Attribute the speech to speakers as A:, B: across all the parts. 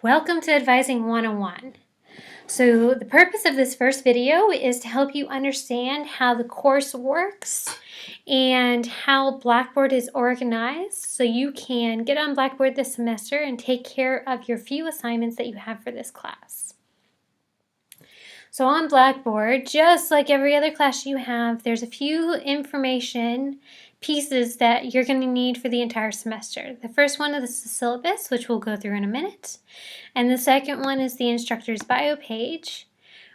A: Welcome to Advising 101. So the purpose of this first video is to help you understand how the course works and how Blackboard is organized so you can get on Blackboard this semester and take care of your few assignments that you have for this class. So on Blackboard, just like every other class you have, there's a few information pieces that you're going to need for the entire semester. The first one is the syllabus, which we'll go through in a minute. And the second one is the instructor's bio page,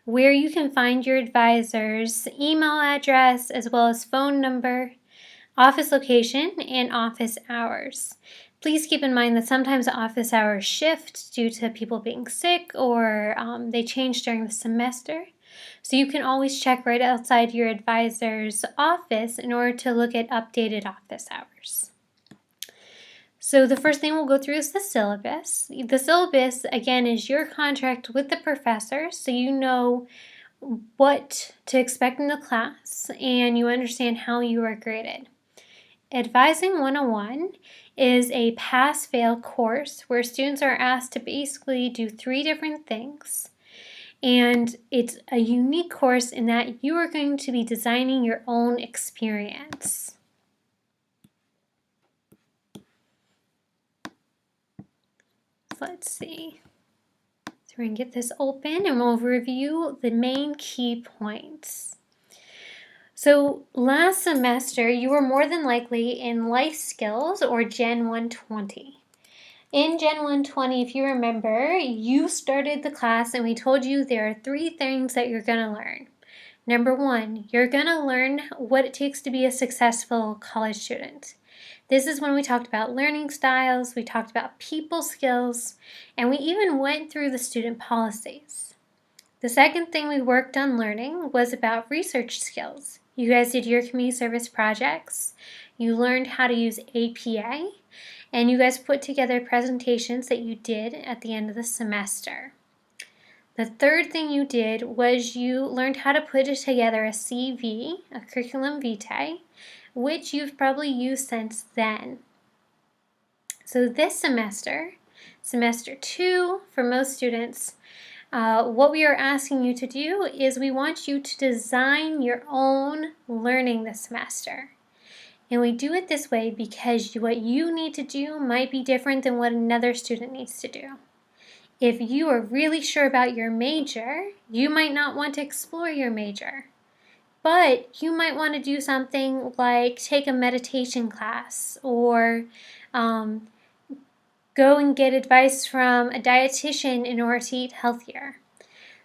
A: where you can find your advisor's email address as well as phone number, office location, and office hours. Please keep in mind that sometimes the office hours shift due to people being sick or they change during the semester. So you can always check right outside your advisor's office in order to look at updated office hours. So the first thing we'll go through is the syllabus. The syllabus, again, is your contract with the professor, so you know what to expect in the class and you understand how you are graded. Advising 101 is a pass-fail course where students are asked to basically do 3 different things. And it's a unique course in that you are going to be designing your own experience. Let's see. So we're going to get this open and we'll review the main key points. So last semester, you were more than likely in Life Skills or Gen 120. In Gen 120, if you remember, you started the class and we told you there are 3 things that you're going to learn. Number 1, you're going to learn what it takes to be a successful college student. This is when we talked about learning styles, we talked about people skills, and we even went through the student policies. The second thing we worked on learning was about research skills. You guys did your community service projects, you learned how to use APA, and you guys put together presentations that you did at the end of the semester. The third thing you did was you learned how to put together a CV, a curriculum vitae, which you've probably used since then. So this semester, semester 2, for most students, what we are asking you to do is we want you to design your own learning this semester. And we do it this way because what you need to do might be different than what another student needs to do. If you are really sure about your major, you might not want to explore your major. But you might want to do something like take a meditation class or go and get advice from a dietitian in order to eat healthier.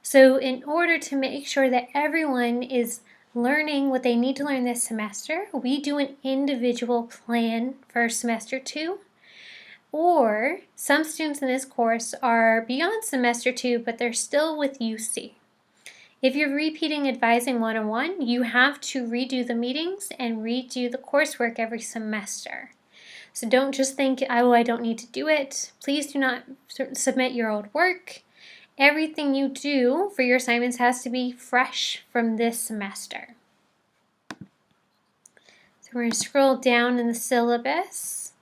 A: So in order to make sure that everyone is learning what they need to learn this semester, we do an individual plan for semester 2. Or some students in this course are beyond semester 2, but they're still with UC. If you're repeating Advising 101, you have to redo the meetings and redo the coursework every semester. So don't just think, oh, I don't need to do it. Please do not submit your old work. Everything you do for your assignments has to be fresh from this semester. So we're going to scroll down in the syllabus.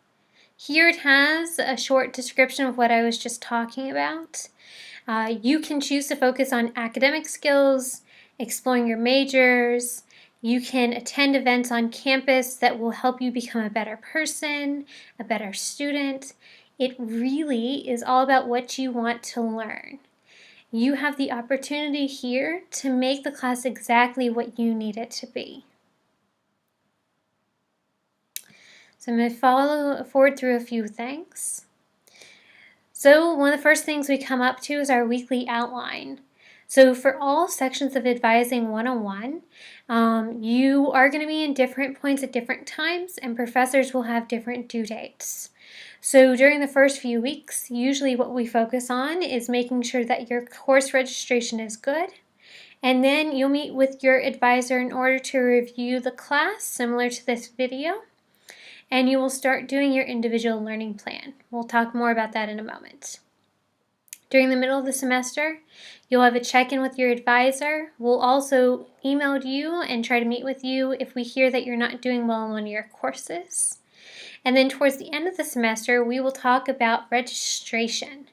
A: Here it has a short description of what I was just talking about. You can choose to focus on academic skills, exploring your majors. You can attend events on campus that will help you become a better person, a better student. It really is all about what you want to learn. You have the opportunity here to make the class exactly what you need it to be. So I'm going to follow forward through a few things. So one of the first things we come up to is our weekly outline. So for all sections of Advising 101, you are going to be in different points at different times and professors will have different due dates. So during the first few weeks, usually what we focus on is making sure that your course registration is good. And then you'll meet with your advisor in order to review the class, similar to this video. And you will start doing your individual learning plan. We'll talk more about that in a moment. During the middle of the semester, you'll have a check-in with your advisor. We'll also email you and try to meet with you if we hear that you're not doing well in one of your courses. And then towards the end of the semester, we will talk about registration.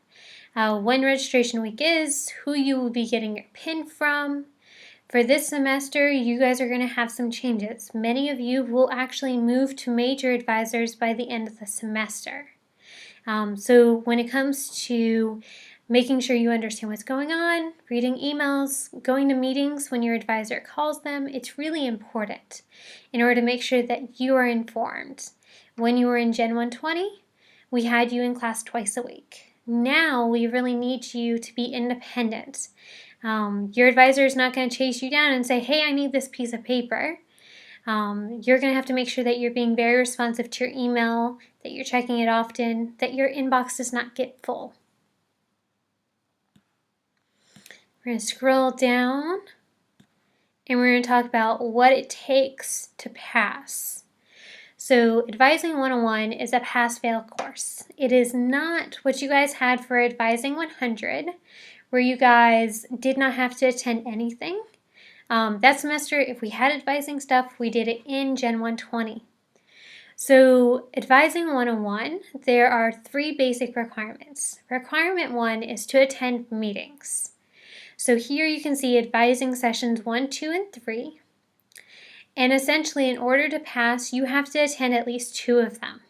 A: when registration week is, who you will be getting your pin from. For this semester, you guys are going to have some changes. Many of you will actually move to major advisors by the end of the semester. So when it comes to making sure you understand what's going on, reading emails, going to meetings when your advisor calls them, it's really important in order to make sure that you are informed. When you were in Gen 120, we had you in class twice a week. Now we really need you to be independent. Your advisor is not going to chase you down and say, hey, I need this piece of paper. You're going to have to make sure that you're being very responsive to your email, that you're checking it often, that your inbox does not get full. We're going to scroll down and we're going to talk about what it takes to pass. So Advising 101 is a pass-fail course. It is not what you guys had for Advising 100, where you guys did not have to attend anything. That semester, if we had advising stuff, we did it in Gen 120. So Advising 101, there are 3 basic requirements. Requirement 1 is to attend meetings. So here you can see advising sessions 1, 2, and 3. And essentially, in order to pass, you have to attend at least 2 of them.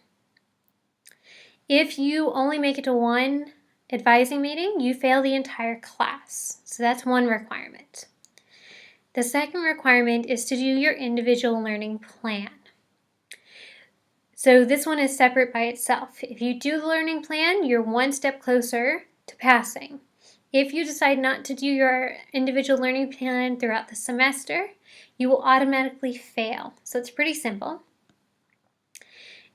A: If you only make it to 1 advising meeting, you fail the entire class. So that's 1 requirement. The second requirement is to do your individual learning plan. So this one is separate by itself. If you do the learning plan, you're 1 step closer to passing. If you decide not to do your individual learning plan throughout the semester, you will automatically fail. So it's pretty simple.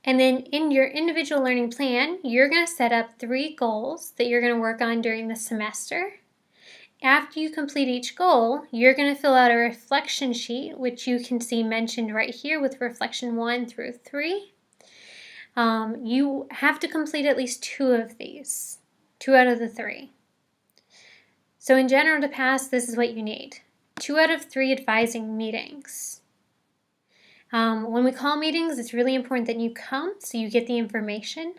A: And then in your individual learning plan, you're going to set up 3 goals that you're going to work on during the semester. After you complete each goal, you're going to fill out a reflection sheet, which you can see mentioned right here with reflection 1 through 3. You have to complete at least 2 of these, 2 out of the 3. So in general, to pass, this is what you need. 2 out of 3 advising meetings. When we call meetings, it's really important that you come so you get the information.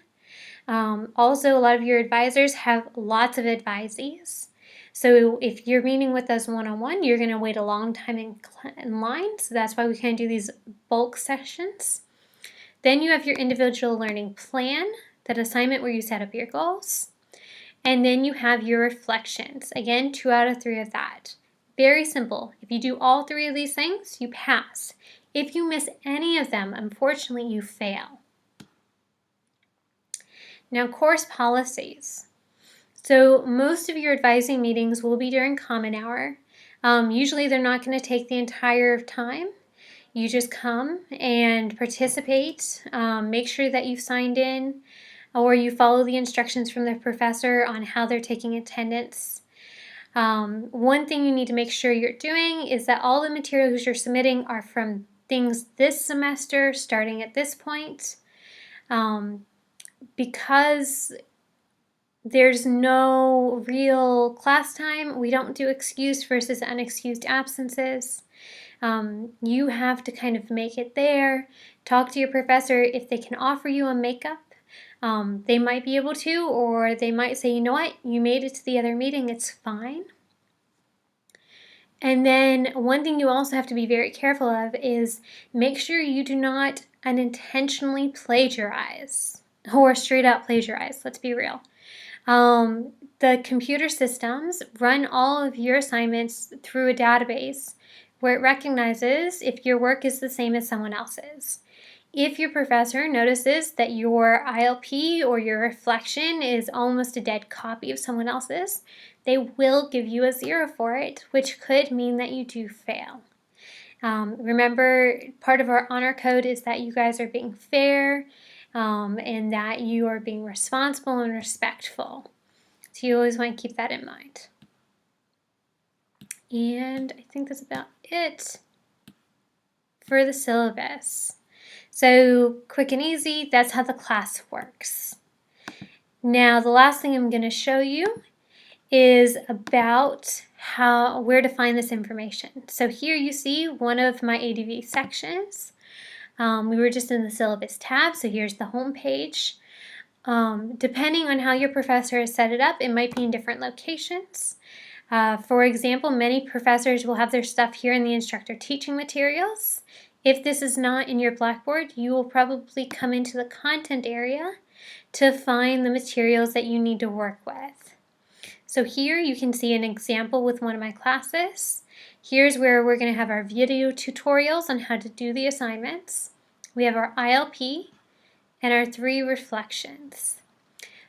A: Also, a lot of your advisors have lots of advisees. So if you're meeting with us one-on-one, you're going to wait a long time in line. So that's why we kind of do these bulk sessions. Then you have your individual learning plan, that assignment where you set up your goals. And then you have your reflections. Again, 2 out of 3 of that. Very simple. If you do all 3 of these things, you pass. If you miss any of them, unfortunately, you fail. Now, course policies. So most of your advising meetings will be during common hour. Usually they're not going to take the entire time. You just come and participate. Make sure that you've signed in or you follow the instructions from the professor on how they're taking attendance. One thing you need to make sure you're doing is that all the materials you're submitting are from things this semester starting at this point. Because there's no real class time, we don't do excused versus unexcused absences. You have to kind of make it there. Talk to your professor if they can offer you a makeup. They might be able to, or they might say, you know what, you made it to the other meeting, it's fine. And then one thing you also have to be very careful of is make sure you do not unintentionally plagiarize or straight out plagiarize, let's be real. The computer systems run all of your assignments through a database where it recognizes if your work is the same as someone else's. If your professor notices that your ILP or your reflection is almost a dead copy of someone else's, they will give you a 0 for it, which could mean that you do fail. Remember, part of our honor code is that you guys are being fair and that you are being responsible and respectful. So you always want to keep that in mind. And I think that's about it for the syllabus. So quick and easy, that's how the class works. Now the last thing I'm going to show you is about where to find this information. So here you see one of my ADV sections. We were just in the syllabus tab, so here's the home page. Depending on how your professor has set it up, it might be in different locations. For example, many professors will have their stuff here in the instructor teaching materials. If this is not in your Blackboard, you will probably come into the content area to find the materials that you need to work with. So here you can see an example with one of my classes. Here's where we're going to have our video tutorials on how to do the assignments. We have our ILP and our 3 reflections.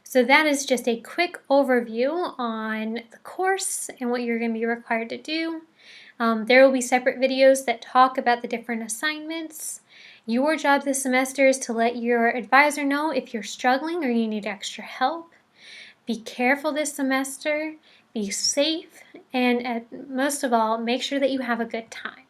A: So that is just a quick overview on the course and what you're going to be required to do. There will be separate videos that talk about the different assignments. Your job this semester is to let your advisor know if you're struggling or you need extra help. Be careful this semester, be safe, and most of all, make sure that you have a good time.